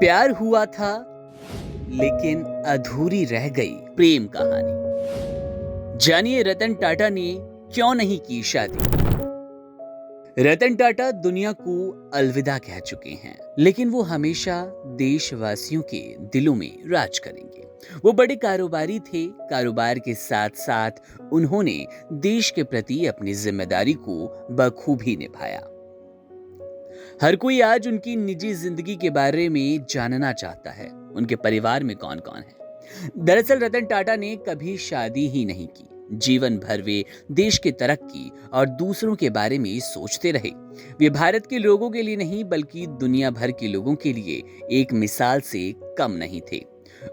प्यार हुआ था लेकिन अधूरी रह गई प्रेम कहानी। जानिए रतन टाटा ने क्यों नहीं की शादी। रतन टाटा दुनिया को अलविदा कह चुके हैं, लेकिन वो हमेशा देशवासियों के दिलों में राज करेंगे। वो बड़े कारोबारी थे। कारोबार के साथ साथ उन्होंने देश के प्रति अपनी जिम्मेदारी को बखूबी निभाया। हर कोई आज उनकी निजी जिंदगी के बारे में जानना चाहता है। उनके परिवार में कौन कौन है। दरअसल रतन टाटा ने कभी शादी ही नहीं की। जीवन भर वे देश की तरक्की और दूसरों के बारे में सोचते रहे। वे भारत के लोगों के लिए नहीं बल्कि दुनिया भर के लोगों के लिए एक मिसाल से कम नहीं थे।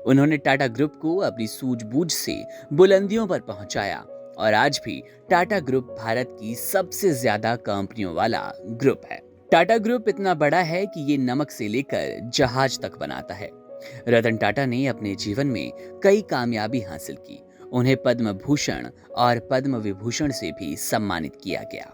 उन्होंने टाटा ग्रुप को अपनी सूझबूझ से बुलंदियों पर पहुंचाया और आज भी टाटा ग्रुप भारत की सबसे ज्यादा कंपनियों वाला ग्रुप है। टाटा ग्रुप इतना बड़ा है कि ये नमक से लेकर जहाज तक बनाता है। रतन टाटा ने अपने जीवन में कई कामयाबी हासिल की। उन्हें पद्म भूषण और पद्म विभूषण से भी सम्मानित किया गया।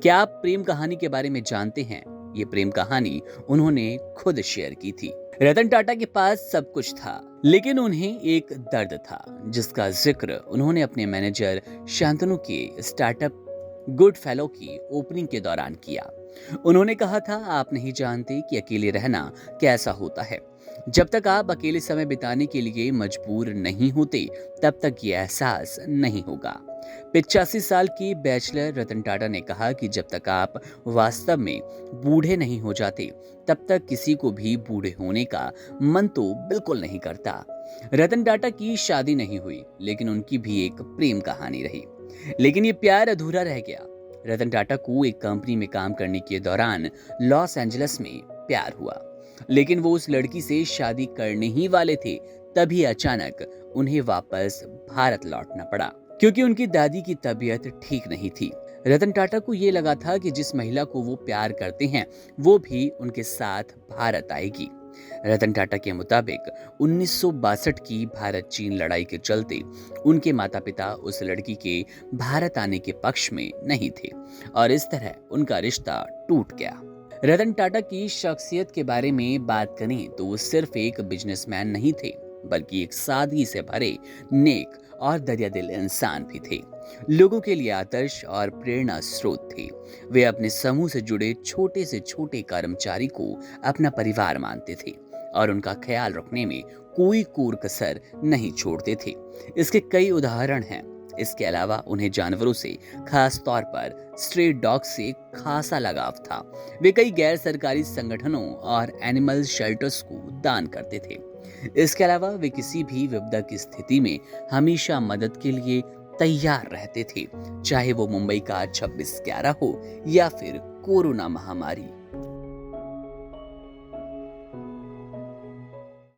क्या आप प्रेम कहानी के बारे में जानते हैं? ये प्रेम कहानी उन्होंने खुद शेयर की थी। रतन टाटा के पास सब कुछ था, लेकिन उन्हें एक दर्द था जिसका जिक्र उन्होंने अपने मैनेजर शांतनु के स्टार्टअप गुड फेलो की ओपनिंग के दौरान किया। उन्होंने कहा था, आप नहीं जानते कि अकेले रहना कैसा होता है। जब तक आप अकेले समय बिताने के लिए मजबूर नहीं होते, तब तक ये एहसास नहीं होगा। 85 साल की बैचलर रतन टाटा ने कहा कि जब तक आप वास्तव में बूढ़े नहीं हो जाते, तब तक किसी को भी बूढ़े होने का मन तो बिल्कुल नहीं करता। रतन टाटा की शादी नहीं हुई, लेकिन उनकी भी एक प्रेम कहानी रही। लेकिन ये प्यार अधूरा रह गया। रतन टाटा को एक कंपनी में काम करने के दौरान लॉस एंजलिस में प्यार हुआ, लेकिन वो उस लड़की से शादी करने ही वाले थे। तभी अचानक उन्हें वापस भारत लौटना पड़ा, क्योंकि उनकी दादी की तबीयत ठीक नहीं थी। रतन टाटा को ये लगा था कि जिस महिला को वो प्यार करते हैं, वो भी उनके साथ भारत आएगी। रतन टाटा के मुताबिक 1962 की भारत चीन लड़ाई के चलते उनके माता पिता उस लड़की के भारत आने के पक्ष में नहीं थे और इस तरह उनका रिश्ता टूट गया। रतन टाटा की शख्सियत के बारे में बात करें तो वो सिर्फ एक बिजनेसमैन नहीं थे, बल्कि एक सादगी से भरे नेक और दरियादिल इंसान भी थे। लोगों के लिए आदर्श और प्रेरणा स्रोत थे। वे अपने समूह से जुड़े छोटे से छोटे कर्मचारी को अपना परिवार मानते थे और उनका ख्याल रखने में कोई कोर कसर नहीं छोड़ते थे। इसके कई उदाहरण हैं। इसके अलावा उन्हें जानवरों से, खास तौर पर स्ट्रे डॉग से खासा लगाव था। वे कई गैर सरकारी संगठनों और एनिमल शेल्टर्स को दान करते थे। इसके अलावा वे किसी भी विपदा की स्थिति में हमेशा मदद के लिए तैयार रहते थे, चाहे वो मुंबई का 26/11 हो या फिर कोरोना महामारी।